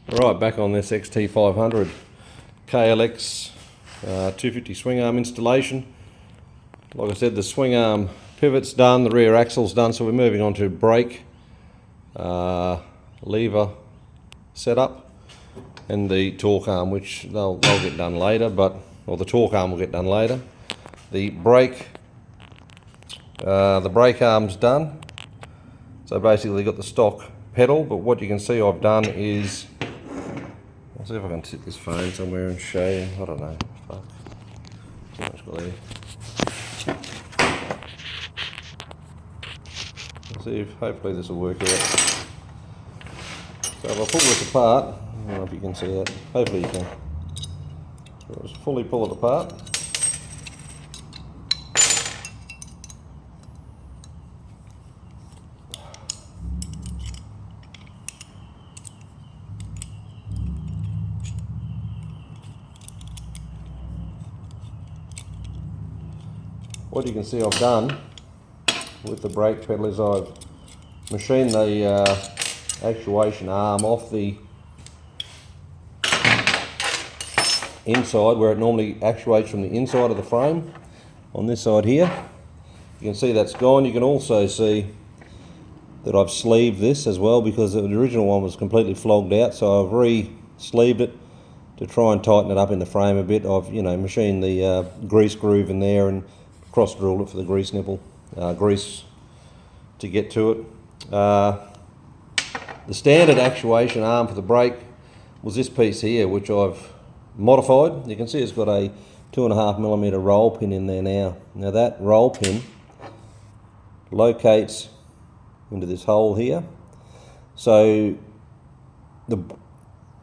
Right, back on this XT500 KLX 250 swing arm installation. Like I said, the swing arm pivot's done, the rear axle's done, so we're moving on to brake, lever setup, and the torque arm, which they'll get done later, or the torque arm will get done later. The brake arm's done. So basically got the stock pedal, but what you can see I've done is, I'll see if I can sit this phone somewhere and show you. I don't know. Fuck. Too much got there. Let's see if hopefully this will work out. So if I pull this apart, I don't know if you can see that. Hopefully you can. So I'll just fully pull it apart. What you can see I've done with the brake pedal is I've machined the actuation arm off the inside where it normally actuates from the inside of the frame on this side here. You can see that's gone. You can also see that I've sleeved this as well because the original one was completely flogged out, so I've re-sleeved it to try and tighten it up in the frame a bit. I've machined the grease groove in there and cross drilled it for the grease nipple, grease to get to it. The standard actuation arm for the brake was this piece here, which I've modified. You can see it's got a 2.5mm roll pin in there now. Now that roll pin locates into this hole here. So the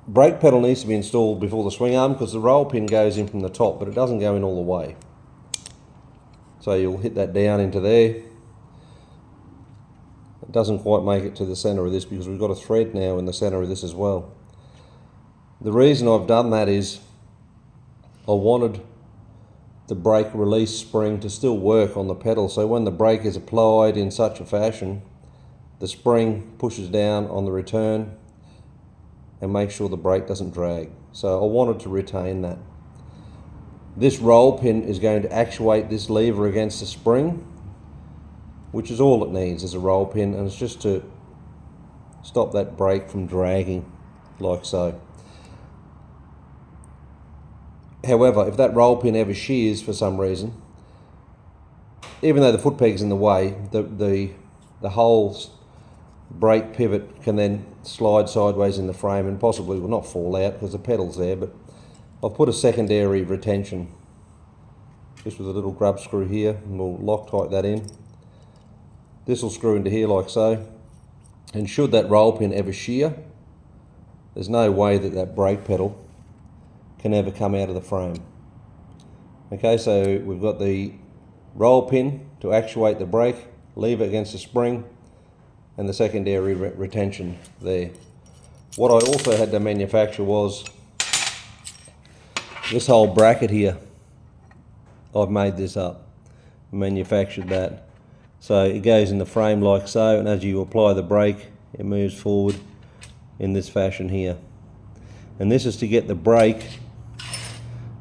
brake pedal needs to be installed before the swing arm because the roll pin goes in from the top, but it doesn't go in all the way. So you'll hit that down into there. It doesn't quite make it to the center of this because we've got a thread now in the center of this as well. The reason I've done that is I wanted the brake release spring to still work on the pedal, so when the brake is applied in such a fashion, the spring pushes down on the return and makes sure the brake doesn't drag. So I wanted to retain that. This roll pin is going to actuate this lever against the spring, which is all it needs is a roll pin, and it's just to stop that brake from dragging like so. However, if that roll pin ever shears for some reason, even though the foot peg's in the way, the whole brake pivot can then slide sideways in the frame and possibly will not fall out because the pedal's there, but I've put a secondary retention just with a little grub screw here, and we'll Loctite that in. This will screw into here like so, and should that roll pin ever shear, there's no way that that brake pedal can ever come out of the frame. Okay, so we've got the roll pin to actuate the brake, lever against the spring, and the secondary retention there. What I also had to manufacture was this whole bracket here. I've made this up, manufactured that. So it goes in the frame like so, and as you apply the brake, it moves forward in this fashion here. And this is to get the brake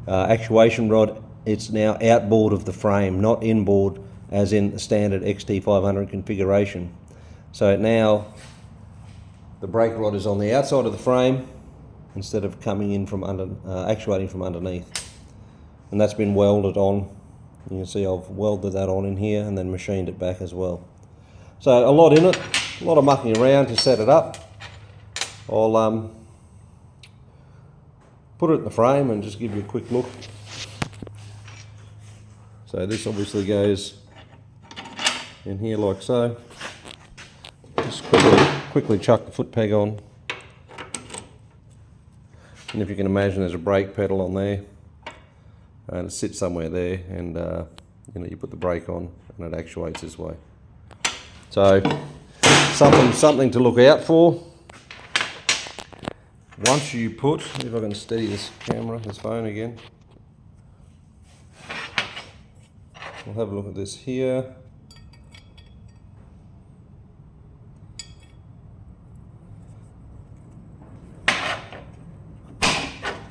actuation rod. It's now outboard of the frame, not inboard as in the standard XT500 configuration. So now the brake rod is on the outside of the frame instead of coming in from under, actuating from underneath. And that's been welded on. You can see I've welded that on in here and then machined it back as well. So a lot in it, a lot of mucking around to set it up. I'll put it in the frame and just give you a quick look. So this obviously goes in here like so. Just quickly chuck the foot peg on. And if you can imagine, there's a brake pedal on there, and it sits somewhere there, and you put the brake on and it actuates this way. So something to look out for. Once you put, if I can steady this camera, this phone again, we'll have a look at this here.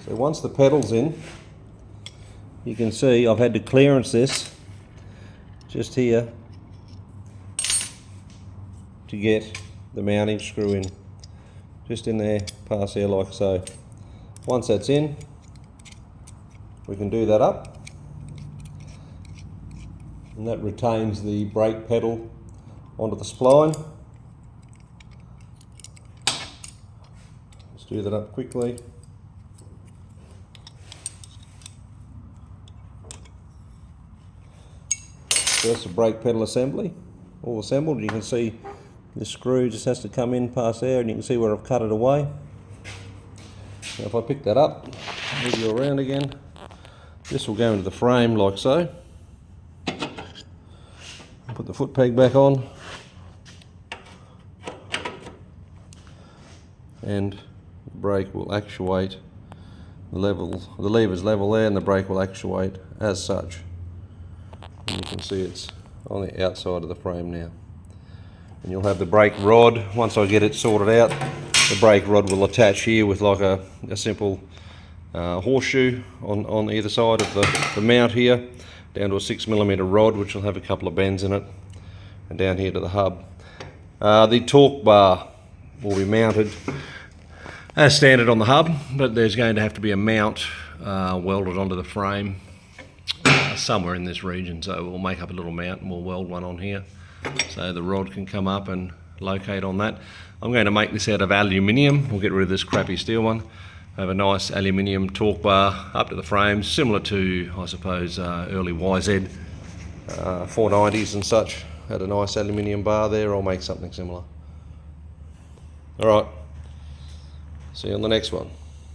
So once the pedal's in, you can see I've had to clearance this just here to get the mounting screw in, just in there, past there like so. Once that's in, we can do that up, and that retains the brake pedal onto the spline. Let's do that up quickly. So that's the brake pedal assembly, all assembled. You can see the screw just has to come in past there, and you can see where I've cut it away. Now if I pick that up, move you around again, this will go into the frame like so. Put the foot peg back on, and the brake will actuate the lever's level there, and the brake will actuate as such. And you can see it's on the outside of the frame now. And you'll have the brake rod. Once I get it sorted out, the brake rod will attach here with like a simple horseshoe on either side of the mount here, down to a 6mm rod, which will have a couple of bends in it, and down here to the hub. The torque bar will be mounted as standard on the hub, but there's going to have to be a mount welded onto the frame somewhere in this region. So we'll make up a little mount and we'll weld one on here, so the rod can come up and locate on that. I'm going to make this out of aluminium. We'll get rid of this crappy steel one. I have a nice aluminium torque bar up to the frame, similar to, I suppose, early YZ 490s and such. Had a nice aluminium bar there. I'll make something similar. Alright, see you on the next one.